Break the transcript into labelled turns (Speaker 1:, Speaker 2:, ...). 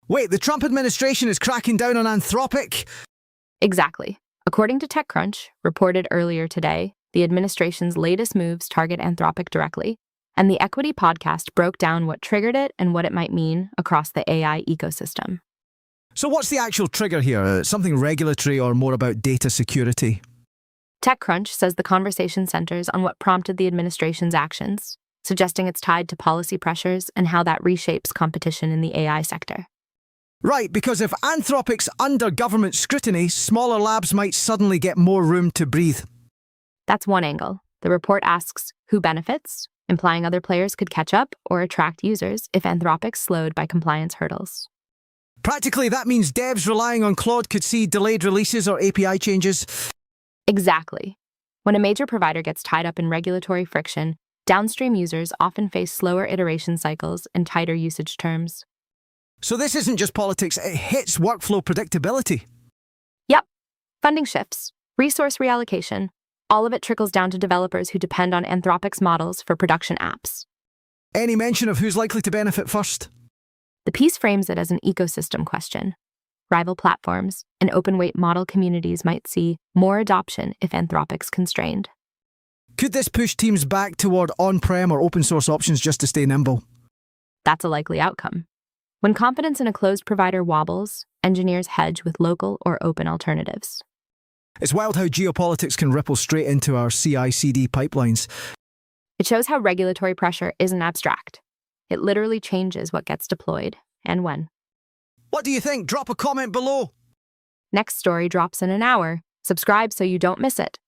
Speaker 1: Wait, the Trump administration is cracking down on Anthropic?
Speaker 2: Exactly. According to TechCrunch, reported earlier today, the administration's latest moves target Anthropic directly, and the Equity podcast broke down what triggered it and what it might mean across the AI ecosystem.
Speaker 1: So what's the actual trigger here? Something regulatory or more about data security?
Speaker 2: TechCrunch says the conversation centers on what prompted the administration's actions, suggesting it's tied to policy pressures and how that reshapes competition in the AI sector.
Speaker 1: Right, because if Anthropic's under government scrutiny, smaller labs might suddenly get more room to breathe.
Speaker 2: That's one angle. The report asks who benefits, implying other players could catch up or attract users if Anthropic's slowed by compliance hurdles.
Speaker 1: Practically, that means devs relying on Claude could see delayed releases or API changes.
Speaker 2: Exactly. When a major provider gets tied up in regulatory friction, downstream users often face slower iteration cycles and tighter usage terms.
Speaker 1: So this isn't just politics, it hits workflow predictability.
Speaker 2: Yep. Funding shifts, resource reallocation, all of it trickles down to developers who depend on Anthropic's models for production apps.
Speaker 1: Any mention of who's likely to benefit first?
Speaker 2: The piece frames it as an ecosystem question. Rival platforms and open-weight model communities might see more adoption if Anthropic's constrained.
Speaker 1: Could this push teams back toward on-prem or open-source options just to stay nimble?
Speaker 2: That's a likely outcome. When confidence in a closed provider wobbles, engineers hedge with local or open alternatives.
Speaker 1: It's wild how geopolitics can ripple straight into our CI/CD pipelines.
Speaker 2: It shows how regulatory pressure isn't abstract. It literally changes what gets deployed and when.
Speaker 1: What do you think? Drop a comment below.
Speaker 2: Next story drops in an hour. Subscribe so you don't miss it.